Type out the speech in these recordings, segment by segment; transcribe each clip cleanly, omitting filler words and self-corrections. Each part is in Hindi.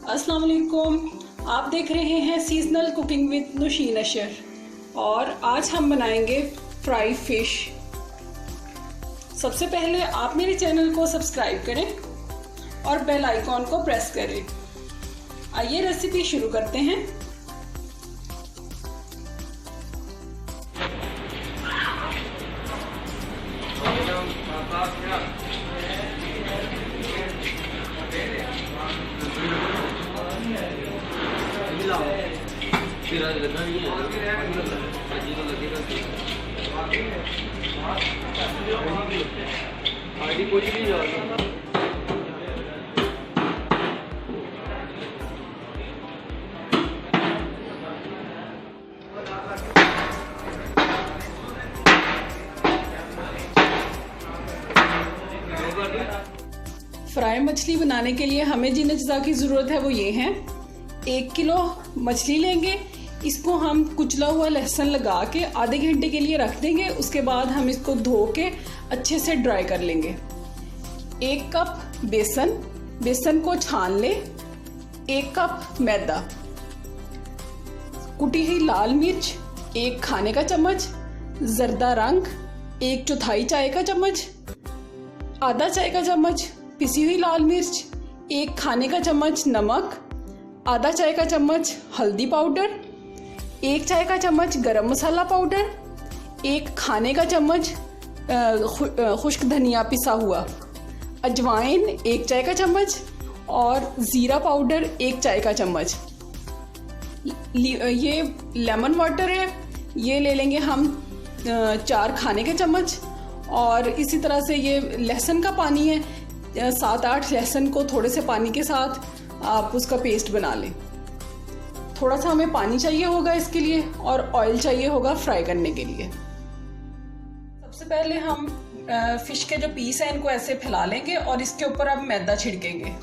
अस्सलाम वालेकुम। आप देख रहे हैं सीजनल कुकिंग विद नुशीन अशर और आज हम बनाएंगे फ्राई फिश। सबसे पहले आप मेरे चैनल को सब्सक्राइब करें और बेल आइकॉन को प्रेस करें। आइए रेसिपी शुरू करते हैं। फ्राई मछली बनाने के लिए हमें जिन अज्जा की ज़रूरत है वो ये हैं। 1 किलो मछली लेंगे, इसको हम कुचला हुआ लहसुन लगा के आधे घंटे के लिए रख देंगे। उसके बाद हम इसको धो के अच्छे से ड्राई कर लेंगे। 1 कप बेसन को छान ले। 1 कप मैदा, कुटी हुई लाल मिर्च 1 खाने का चम्मच, जर्दा रंग 1/4 चाय का चम्मच, आधा चाय का चम्मच पिसी हुई लाल मिर्च, 1 खाने का चम्मच नमक, आधा चाय का चम्मच हल्दी पाउडर, 1 चाय का चम्मच गरम मसाला पाउडर, 1 खाने का चम्मच खुश्क धनिया पिसा हुआ, अजवाइन 1 चाय का चम्मच और ज़ीरा पाउडर 1 चाय का चम्मच। ये लेमन वाटर है, ये ले लेंगे हम 4 खाने के चम्मच। और इसी तरह से ये लहसुन का पानी है, 7-8 लहसुन को थोड़े से पानी के साथ आप उसका पेस्ट बना लें। थोड़ा सा हमें पानी चाहिए होगा इसके लिए और ऑयल चाहिए होगा फ्राई करने के लिए। सबसे पहले हम फिश के जो पीस हैं इनको ऐसे फैला लेंगे और इसके ऊपर अब मैदा छिड़केंगे।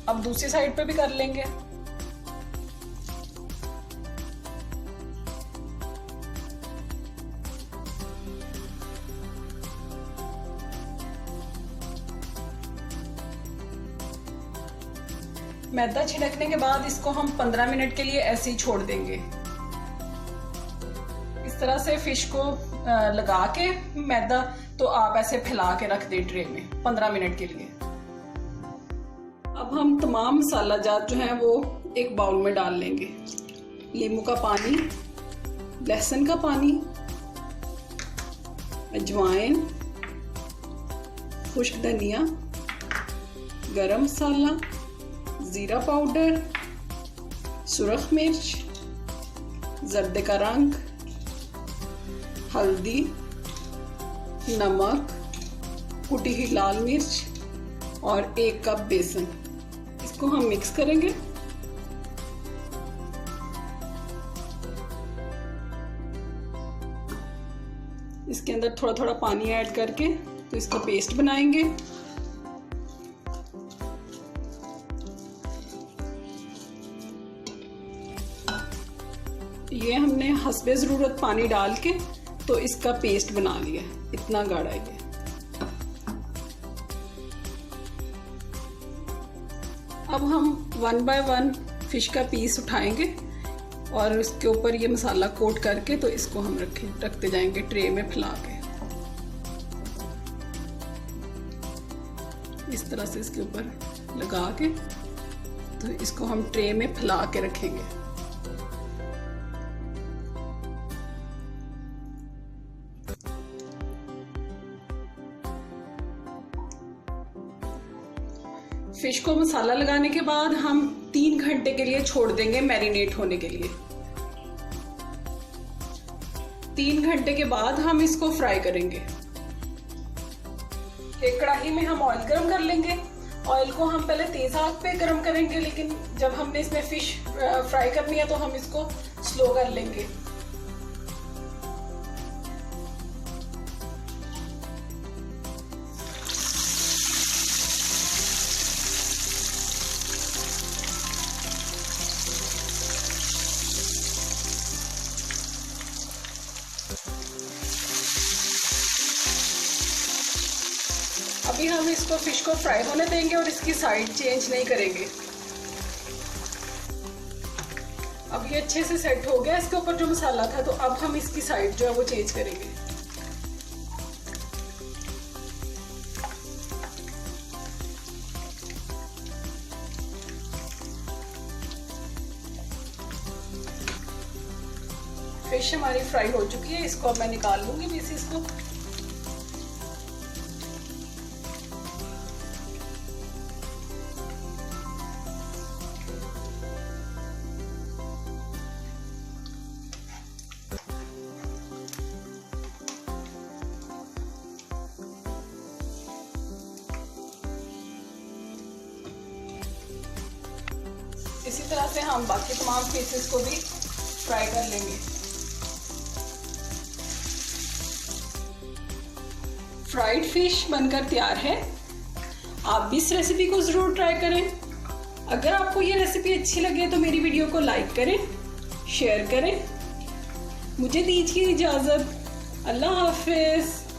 अब दूसरी साइड पे भी कर लेंगे। मैदा छिड़कने के बाद इसको हम 15 मिनट के लिए ऐसे ही छोड़ देंगे। इस तरह से फिश को लगा के मैदा तो आप ऐसे फैला के रख दें ट्रे में 15 मिनट के लिए। अब हम तमाम मसाला जात जो है वो एक बाउल में डाल लेंगे। नींबू का पानी, लहसुन का पानी, अजवाइन, खुश्क धनिया, गरम मसाला, ज़ीरा पाउडर, सुरख मिर्च, जर्दे का रंग, हल्दी, नमक, कुटी हुई लाल मिर्च और 1 कप बेसन। इसको हम मिक्स करेंगे। इसके अंदर थोड़ा थोड़ा पानी ऐड करके तो इसका पेस्ट बनाएंगे। ये हमने हस्बे ज़रूरत पानी डाल के तो इसका पेस्ट बना लिया, इतना गाढ़ा है। अब हम 1 बाय 1 फिश का पीस उठाएंगे और उसके ऊपर ये मसाला कोट करके तो इसको हम रखते जाएंगे ट्रे में फैला के। इस तरह से इसके ऊपर लगा के तो इसको हम ट्रे में फैला के रखेंगे। फिश को मसाला लगाने के बाद हम 3 घंटे के लिए छोड़ देंगे मैरिनेट होने के लिए। 3 घंटे के बाद हम इसको फ्राई करेंगे। एक कढ़ाई में हम ऑयल गरम कर लेंगे। ऑयल को हम पहले तेज आंच पे गरम करेंगे, लेकिन जब हमने इसमें फिश फ्राई करनी है तो हम इसको स्लो कर लेंगे। अभी हम इसको फिश को फ्राई होने देंगे और इसकी साइड चेंज नहीं करेंगे। अब ये अच्छे से सेट हो गया इसके ऊपर जो मसाला था, तो अब हम इसकी साइड जो है वो चेंज करेंगे। फिश हमारी फ्राई हो चुकी है, इसको अब मैं निकाल लूंगी पीसेस को। इसी तरह से हम बाकी तमाम पीसेस को भी फ्राई कर लेंगे। फ्राइड फिश बनकर तैयार है। आप भी इस रेसिपी को ज़रूर ट्राई करें। अगर आपको ये रेसिपी अच्छी लगे तो मेरी वीडियो को लाइक करें, शेयर करें। मुझे दीजिए इजाज़त। अल्लाह हाफिज़।